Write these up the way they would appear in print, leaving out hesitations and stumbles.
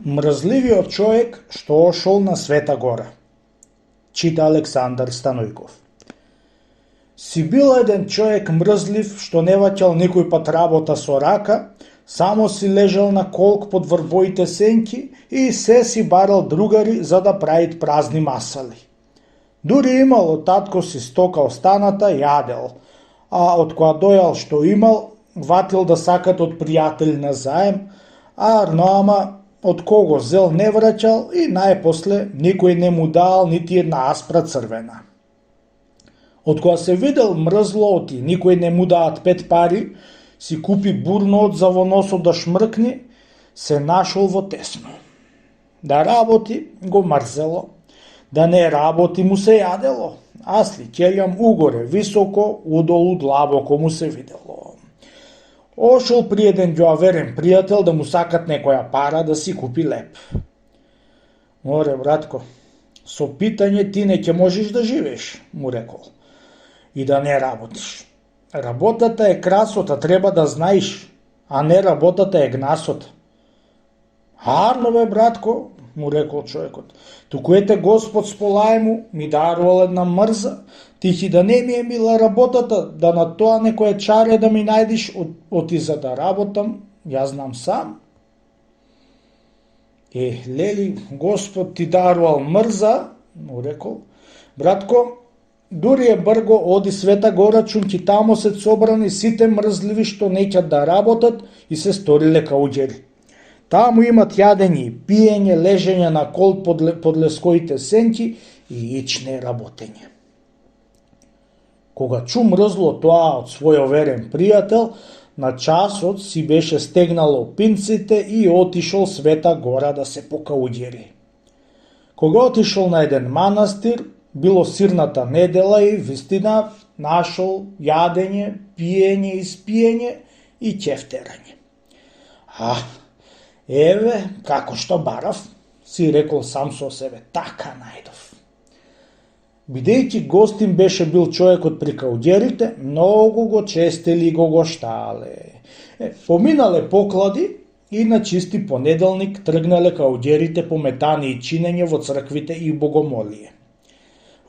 Мрзливиот човек што ошол на Света гора. Чита Александар Станојков. Си бил еден човек мрзлив што не ваќал никој пат работа со рака, само си лежал на колк под врбоите сенки и се си барал другари за да правит празни масали. Дури имал од татко си стока останата, јадел, а од која дојал што имал, ватил да сакат од пријател на заем, а ама од кого зел не враќал и најпосле никој не му дал нити една аспра црвена. Од која се видел мрзлоот и никој не му даат 5 пари, си купи бурноот за во носот да шмркни, се нашол во тесно. Да работи го мрзело, да не работи му се јадело, асли ќелјам угоре, високо, удолу длабоко му се видело. Ошол при еден ѓоаверен пријател да му сакат некоја пара да си купи леп. Море, братко, со питање ти не ќе можеш да живееш, му рекол, и да не работиш. Работата е красота, треба да знаеш, а не работата е гнасота. Арно бе, братко, му рекол човекот, туку ете Господ сполај му, ми дарувал една мрза, тихи да не ми е мила работата, да на тоа некоја чаре да ми најдиш, оти за да работам, ја знам сам. Лели, Господ ти дарувал мрза, му рекол, братко, дури е брго оди Света гора, чунки тамо се собрани сите мрзливи што неќат да работат и се сториле кауѓери. Таму имат јадење и пиење, лежење на кол под лескоите сенки и ичне работење. Кога чу мрзло тоа од свој верен пријател, на часот си беше стегнало пинците и отишол Света гора да се покауѓери. Кога отишол на еден манастир, било сирната недела и вистина нашол јадење, пиење, испиење и ќефтерање. Еве, како што барав, си рекол сам со себе, така најдов. Бидејќи гостин беше бил човекот при кауѓерите, многу го честели и го штале. Поминале поклади и на чисти понеделник тргнале кауѓерите по метани и чинење во црквите и богомолие.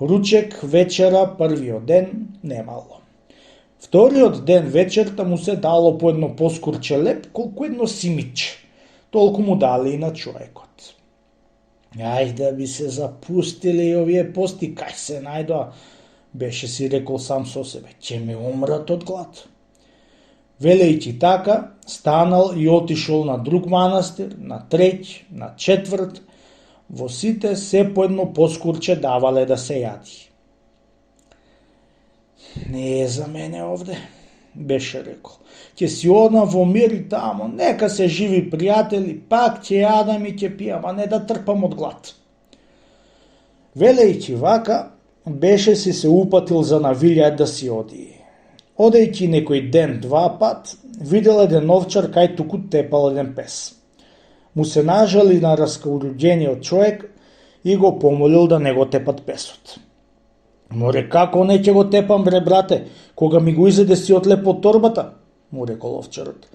Ручек, вечера, првиот ден немало. Вториот ден вечерта му се дало по едно поскурче леп, колку едно симиче. Толку му дали и на човекот. Ај да би се запустили и овие пости, кај се најдоа, беше си рекол сам со себе, ќе ме умрат од глад. Велејќи така, станал и отишол на друг манастир, на треќ, на четврт, во сите се по едно поскурче давале да се јади. Не е за мене овде, беше рекол. Ќе си одам во мир и тамо, нека се живи пријатели, пак ќе јадам и ќе пијам, а не да трпам од глад. Велејќи вака, беше си се упатил за навилјај да си оди. Одејќи некој ден, 2 пат, видел еден овчар кај туку тепал еден пес. Му се нажали на раскаурѓениот човек и го помолил да не го тепат песот. Море, како не ќе го тепам, бре, брате, кога ми го изеде си од лепот торбата, му рекол овчарот.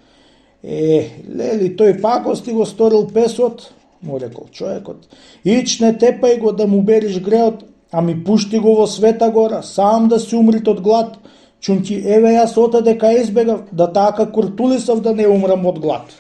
Лели, тој пакост ти го сторил песот, му рекол човекот. Ич не тепај го да му бериш греот, а ми пушти го во Света гора, сам да си умрит од глад, чунки еве јас отаде кај избегав, да така куртулисав да не умрам од глад.